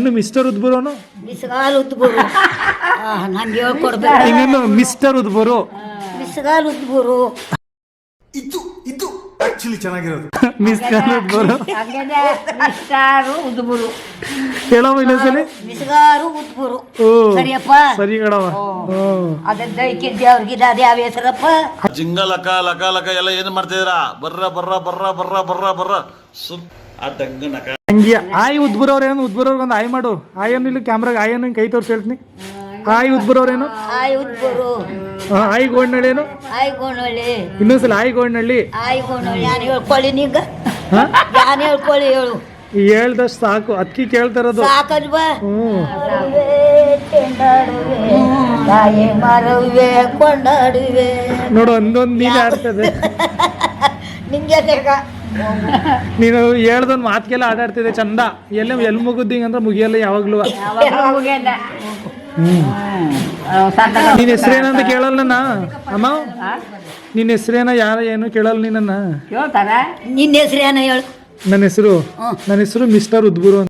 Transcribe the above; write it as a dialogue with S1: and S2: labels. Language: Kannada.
S1: ಇನ್ನೇನು ಮಿಸ್ಟರ್ ಉದ್ಬುರೋನು
S2: ಬಿಸ್ಗಾಲ್ ಉದ್ಬುರು ನಂಗೆ ಹೇಳ್ಕೊಡ್ಬೇಕು.
S1: ಇನ್ನೇನು ಮಿಸ್ಟರ್ ಉದ್ಬುರು
S2: ಬಿಸ್ಗಾಲ್ ಉದ್ಬುರು
S3: ಇದು ಆಕ್ಚುಲಿ ಚೆನ್ನಾಗಿರೋದು.
S1: ಮಿಸ್ಟರ್ ಉದ್ಬುರು
S4: ಹಂಗೇನೆ ಮಿಸ್ಟಾರು ಉದ್ಬುರು.
S1: ಹೇಳವ ಇನ್ನೊಂದ್ಸಲಿ.
S2: ಬಿಸ್ಗಾರು ಉದ್ಬುರು.
S1: ಓ
S2: ಸರಿಯಪ್ಪ.
S1: ಸರಿ ಕಣವ.
S2: ಅದನ್ನ ದೈಕಿದ್ದೆ ಅವ್ರಿಗೆ ಅದೇ ಯಾವ ಹೆಸರಪ್ಪ.
S5: ಜಿಂಗ ಲಕ ಲಕ ಲಕ ಎಲ್ಲ ಏನು ಮಾಡ್ತಿದ್ದೀರಾ? ಬರ್ರ ಬರ್ರ ಬರ್ರ ಬರ್ರ ಬರ್ರ ಬರ್ರ ಸುಮ್ ಆ ಡಂಗ ನಕ
S1: ಹಂಗೆ ಆಯ್ ಉದ್ಬುರವ್ರೇನು ಉದ್ಬುರವ್ರಿಗೆ ಒಂದು ಆಯ್ ಮಾಡು. ಆಯನ್ನು ಇಲ್ಲಿ ಕ್ಯಾಮ್ರಾಗ ಆಯನ್ನು ಕೈ ತೋರಿಸಿ ಹೇಳ್ತೀನಿ. ಆಯ್ ಉದ್ಬುರವ್ರೇನು
S2: ಆಯ್ ಉದ್ಬುರು
S1: ಆಯ್ ಗೋಡ್ನಳ್ಳಿ
S2: ಆಯ್ ಗೋಣಳ್ಳಿ
S1: ಇನ್ನೊಂದ್ಸಲ ಆಯ್ ಗೋಡ್ನಳ್ಳಿ.
S2: ಆಯ್ ಗೋಣಳ್ಳಿ ಯಾರು ಹೇಳ್ಕೊಳ್ಳಿ ನೀಗ
S1: ಹಾ
S2: ಯಾರು ಹೇಳ್ಕೊಳ್ಳಿ ಹೇಳು.
S1: ಹೇಳ್ದಷ್ಟು ಸಾಕು, ಅದಕ್ಕೆ ಕೇಳ್ತಾರದು.
S2: ಸಾಕಲ್ವಾ?
S1: ಹ್ಮ್
S2: ತಾಯಿ ಮರವೆ ಕೊಂಡಾಡುವೆ
S1: ನೋಡು ಒಂದೊಂದು ನೀನು ಆಡ್ತದೆ.
S2: ನಿಂಗೆ ಬೇಕ
S1: ನೀನು ಹೇಳ್ದೊಂದು ಮಾತಿಗೆಲ್ಲ ಆಟಾಡ್ತಿದ್ದೆ ಚಂದ. ಎಲ್ಲಿ ಮುಗುದ್ದಿಂಗ ಅಂದ್ರೆ ಮುಗಿಯಲ್ಲ ಯಾವಾಗ್ಲೂ. ನಿನ್ನ ಹೆಸರೇನಂತ ಕೇಳಲ್ಲ ನಾ ಅಮ್ಮ. ನಿನ್ನ ಹೆಸರೇನ ಯಾರ ಏನು ಕೇಳಲ್ಲ ನೀನನ್ನ.
S4: ಹೇಳ್ತಾರ
S2: ನಿನ್ನ ಹೆಸರು ಏನೋ ಹೇಳು.
S1: ನನ್ನ ಹೆಸರು ಮಿಸ್ಟರ್ ಉದ್ಬುರು ಅಂತ.